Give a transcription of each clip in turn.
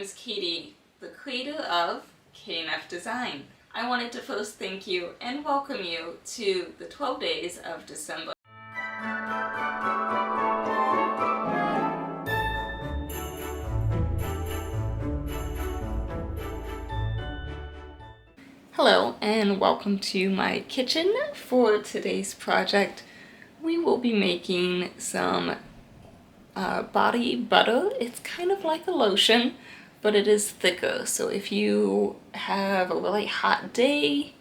is Katie, the creator of KNF Design. I wanted to first thank you and welcome you to the 12 days of December. Hello and welcome to my kitchen. For today's project, we will be making some body butter. It's kind of like a lotion, but it is thicker. So if you have a really hot day,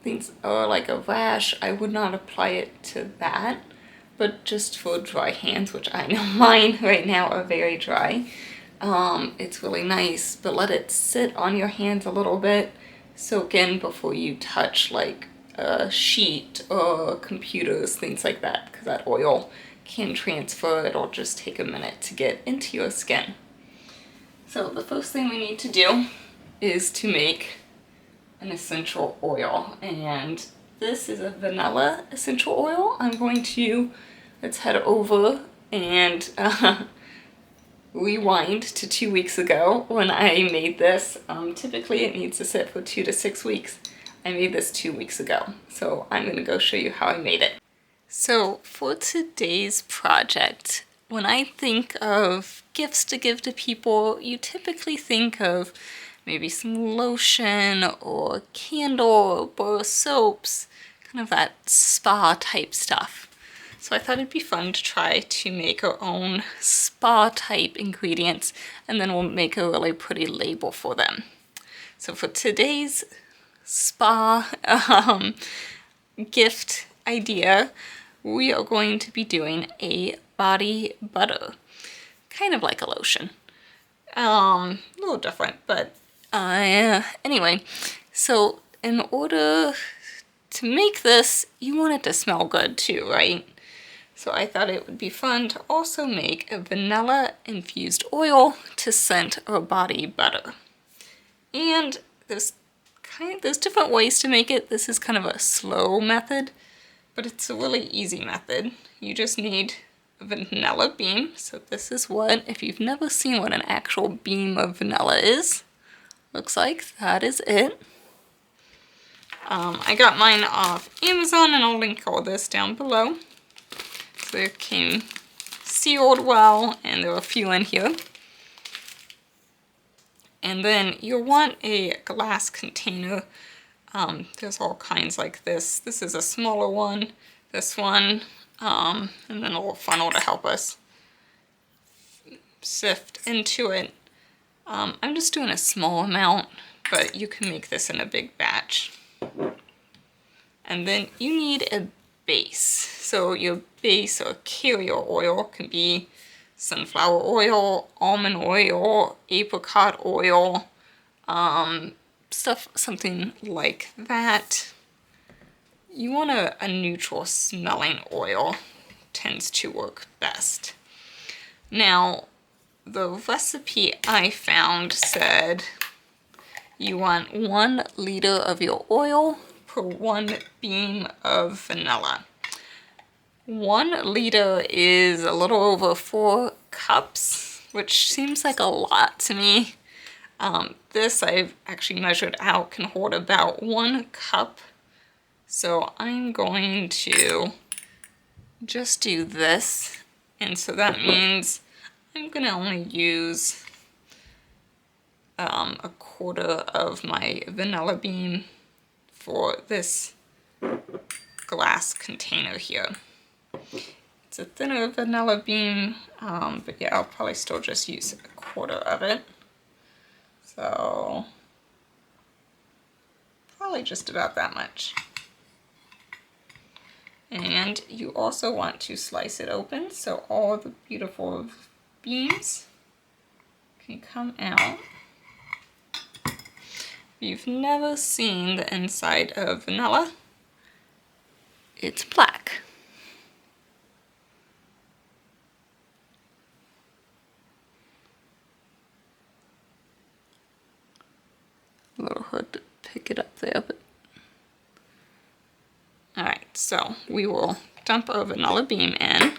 things or like a rash, I would not apply it to that, but just for dry hands, which I know mine right now are very dry. It's really nice, but let it sit on your hands a little bit, soak in before you touch like a sheet or computers, things like that, because that oil can transfer. It'll just take a minute to get into your skin. So the first thing we need to do is to make an essential oil, and this is a vanilla essential oil. Let's head over and rewind to 2 weeks ago when I made this. Typically it needs to sit for 2 to 6 weeks. I made this 2 weeks ago, so I'm going to go show you how I made it. So for today's project, when I think of gifts to give to people, you typically think of maybe some lotion or candle or bar soaps, kind of that spa type stuff. So I thought it'd be fun to try to make our own spa type ingredients, and then we'll make a really pretty label for them. So for today's spa gift idea, we are going to be doing a body butter, kind of like a lotion. A little different, but anyway, so in order to make this, you want it to smell good too, right? So I thought it would be fun to also make a vanilla infused oil to scent our body butter. And there's different ways to make it. This is kind of a slow method, but it's a really easy method. You just need a vanilla bean. So this is what, if you've never seen what an actual beam of vanilla is, looks like, that is it. I got mine off Amazon, and I'll link all this down below. So it came sealed well, and there are a few in here. And then you'll want a glass container. There's all kinds like this. This is a smaller one, this one, and then a little funnel to help us sift into it. I'm just doing a small amount, but you can make this in a big batch. And then you need a base. So your base or carrier oil can be sunflower oil, almond oil, apricot oil, something like that. You want a neutral smelling oil, tends to work best. Now, the recipe I found said you want 1 liter of your oil per 1 beam of vanilla. 1 liter is a little over 4 cups, which seems like a lot to me. This I've actually measured out can hold about 1 cup. So I'm going to just do this. And so that means I'm going to only use a quarter of my vanilla bean for this glass container here. It's a thinner vanilla bean, but yeah, I'll probably still just use a quarter of it. So probably just about that much. And you also want to slice it open so all the beautiful beams can come out. If you've never seen the inside of vanilla, it's black. A little hard to pick it up there, but alright, so we will dump our vanilla beam in,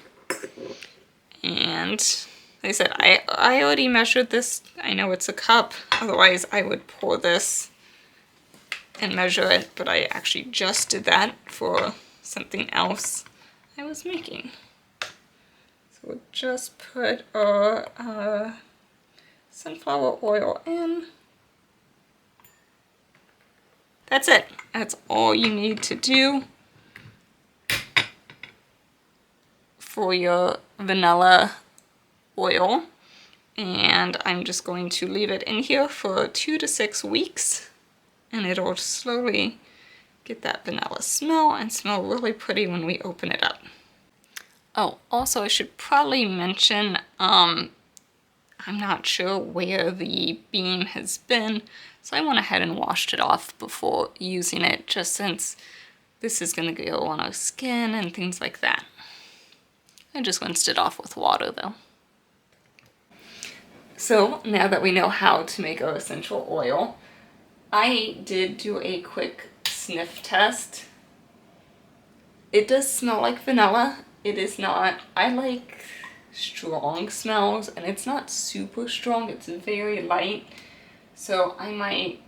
and Like I said, I already measured this. I know it's a cup, otherwise I would pour this and measure it, but I actually just did that for something else I was making. So we'll just put our sunflower oil in. That's it. That's all you need to do for your vanilla oil. And I'm just going to leave it in here for 2 to 6 weeks, and it'll slowly get that vanilla smell and smell really pretty when we open it up. Oh, also I should probably mention, I'm not sure where the beam has been, so I went ahead and washed it off before using it, just since this is going to go on our skin and things like that. I just rinsed it off with water though. So now that we know how to make our essential oil, I did do a quick sniff test. It does smell like vanilla. It is not, I like strong smells, and it's not super strong, it's very light. So I might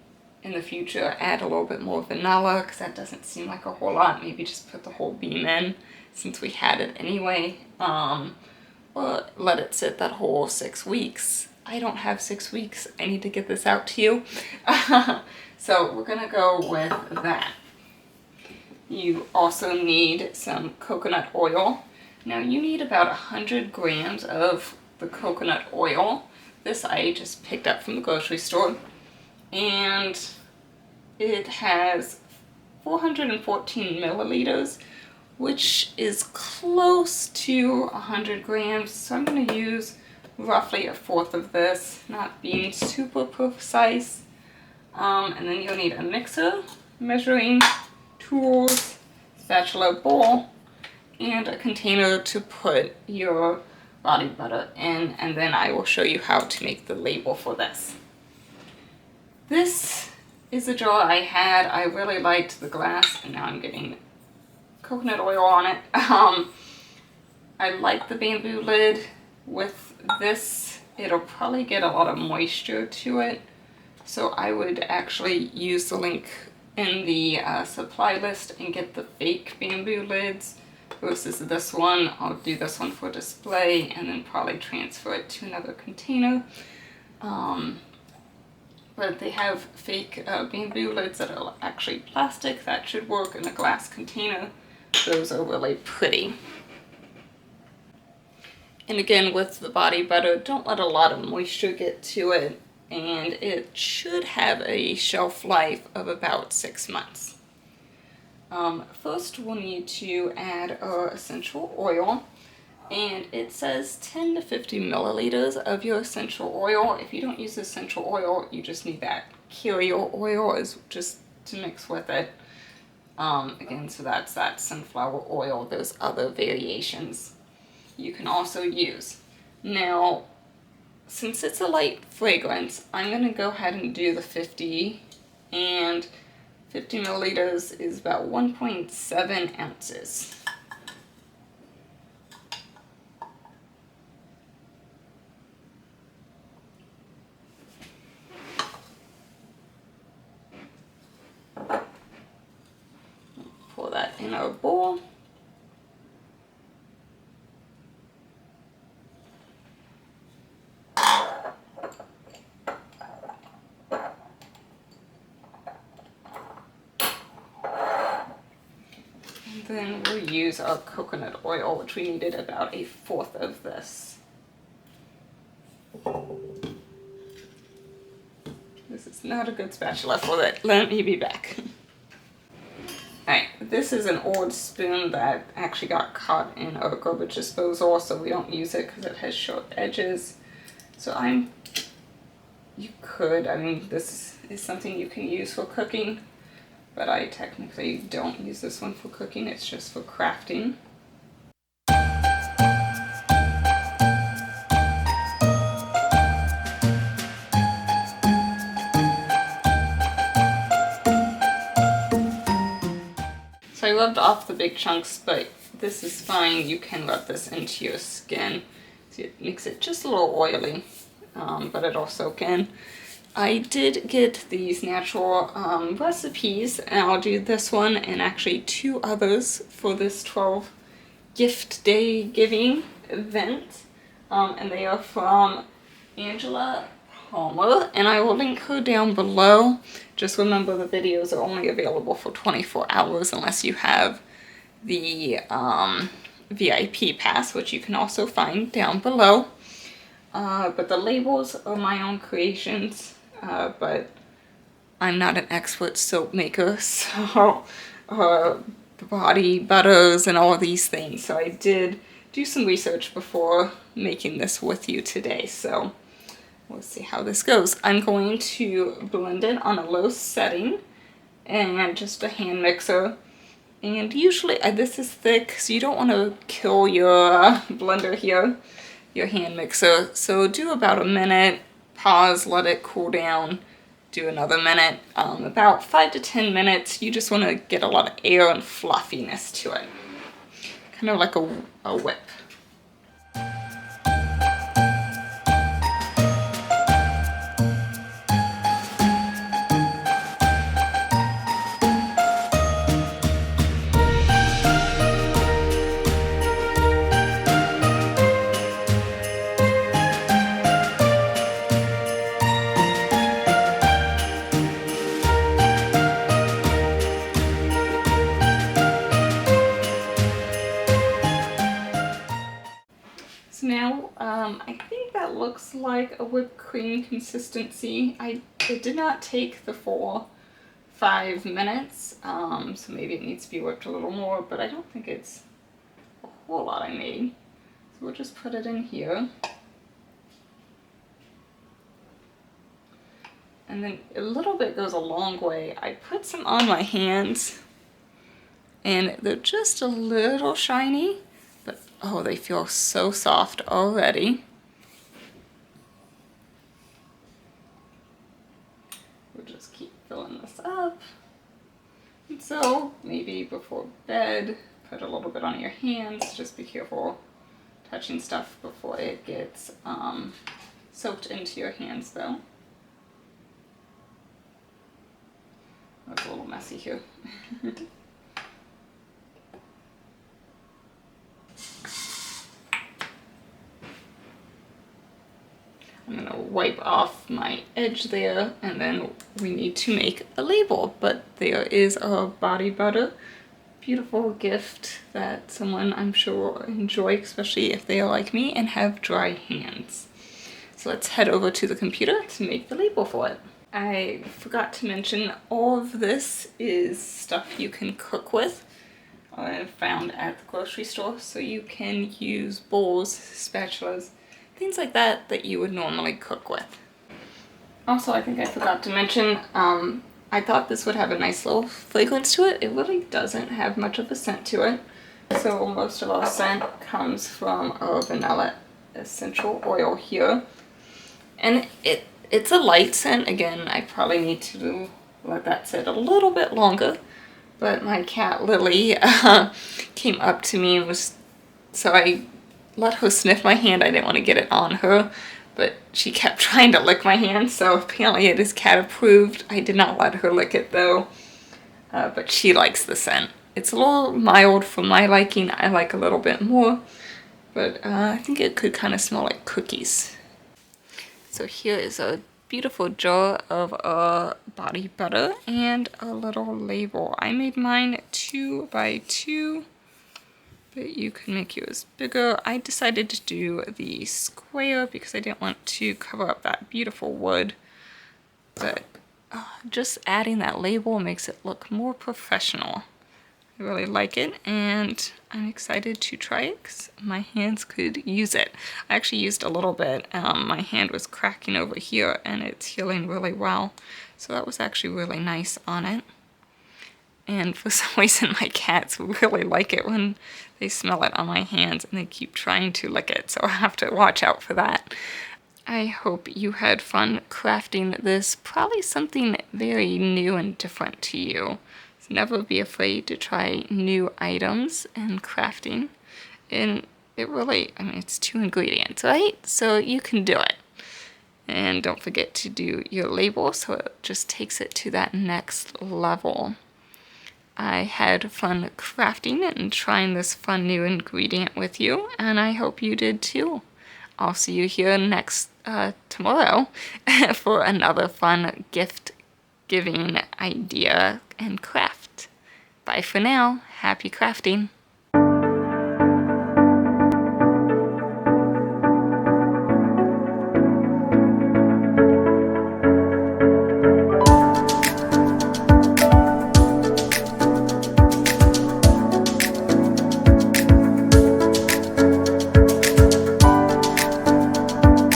in the future add a little bit more vanilla, because that doesn't seem like a whole lot. Maybe just put the whole beam in since we had it anyway. Or let it sit that whole 6 weeks. I don't have 6 weeks. I need to get this out to you. So we're gonna go with that. You also need some coconut oil. Now you need about 100 grams of the coconut oil. This I just picked up from the grocery store. And it has 414 milliliters, which is close to 100 grams. So I'm going to use roughly a fourth of this, not being super precise. And then you'll need a mixer, measuring tools, spatula bowl, and a container to put your body butter in, and then I will show you how to make the label for this. This is a jar I had. I really liked the glass, and now I'm getting coconut oil on it. I like the bamboo lid. With this, it'll probably get a lot of moisture to it, so I would actually use the link in the supply list and get the fake bamboo lids versus this one. I'll do this one for display and then probably transfer it to another container. But they have fake bamboo lids that are actually plastic. That should work in a glass container. Those are really pretty. And again, with the body butter, don't let a lot of moisture get to it, and it should have a shelf life of about 6 months. First, we'll need to add our essential oil, and it says 10 to 50 milliliters of your essential oil. If you don't use essential oil, you just need that carrier oil is just to mix with it. Again, so that's that sunflower oil. There's other variations you can also use. Now, since it's a light fragrance, I'm going to go ahead and do the 50, and 50 milliliters is about 1.7 ounces. Pour that in our bowl. Then we'll use our coconut oil, which we needed about a fourth of this. This is not a good spatula for it. Let me be back. Alright, this is an old spoon that actually got caught in our garbage disposal, so we don't use it because it has sharp edges. So you could, I mean, this is something you can use for cooking, but I technically don't use this one for cooking, it's just for crafting. So I rubbed off the big chunks, but this is fine. You can rub this into your skin See, it makes it just a little oily, but it'll soak in. I did get these natural recipes, and I'll do this one and actually 2 others for this 12 gift day giving event. And they are from Angela Palmer, and I will link her down below. Just remember the videos are only available for 24 hours unless you have the VIP pass, which you can also find down below. But the labels are my own creations, but I'm not an expert soap maker, so body butters and all of these things. So I did do some research before making this with you today. So we'll see how this goes. I'm going to blend it on a low setting and just a hand mixer. And usually this is thick, so you don't want to kill your blender here, your hand mixer. So do about a minute, pause, let it cool down, do another minute. About 5 to 10 minutes, you just want to get a lot of air and fluffiness to it. Kind of like a whip. So now, I think that looks like a whipped cream consistency. It did not take the full 5 minutes, so maybe it needs to be whipped a little more, but I don't think it's a whole lot I made. So we'll just put it in here. And then a little bit goes a long way. I put some on my hands, and they're just a little shiny, but oh, they feel so soft already. We'll just keep filling this up. And so maybe before bed, put a little bit on your hands. Just be careful touching stuff before it gets soaked into your hands though. That's a little messy here. I'm gonna wipe off my edge there, and then we need to make a label. But there is a body butter, beautiful gift that someone I'm sure will enjoy, especially if they are like me and have dry hands. So let's head over to the computer to make the label for it. I forgot to mention all of this is stuff you can cook with. I found at the grocery store, so you can use bowls, spatulas, things like that that you would normally cook with. Also, I think I forgot to mention, I thought this would have a nice little fragrance to it. It really doesn't have much of a scent to it. So most of our scent comes from our vanilla essential oil here. And it's a light scent. Again, I probably need to let that sit a little bit longer. But my cat Lily came up to me and so I let her sniff my hand. I didn't want to get it on her, but she kept trying to lick my hand, so apparently it is cat approved. I did not let her lick it though, but she likes the scent. It's a little mild for my liking. I like a little bit more, but I think it could kind of smell like cookies. So here is a beautiful jar of body butter and a little label. I made mine 2 by 2. But you can make yours bigger. I decided to do the square because I didn't want to cover up that beautiful wood. But just adding that label makes it look more professional. I really like it, and I'm excited to try it because my hands could use it. I actually used a little bit. My hand was cracking over here, and it's healing really well. So that was actually really nice on it. And for some reason my cats really like it when they smell it on my hands, and they keep trying to lick it, so I have to watch out for that. I hope you had fun crafting this, probably something very new and different to you. So never be afraid to try new items and crafting. And it really, I mean, it's 2 ingredients, right? So you can do it. And don't forget to do your label so it just takes it to that next level. I had fun crafting and trying this fun new ingredient with you, and I hope you did too. I'll see you here tomorrow for another fun gift giving idea and craft. Bye for now. Happy crafting.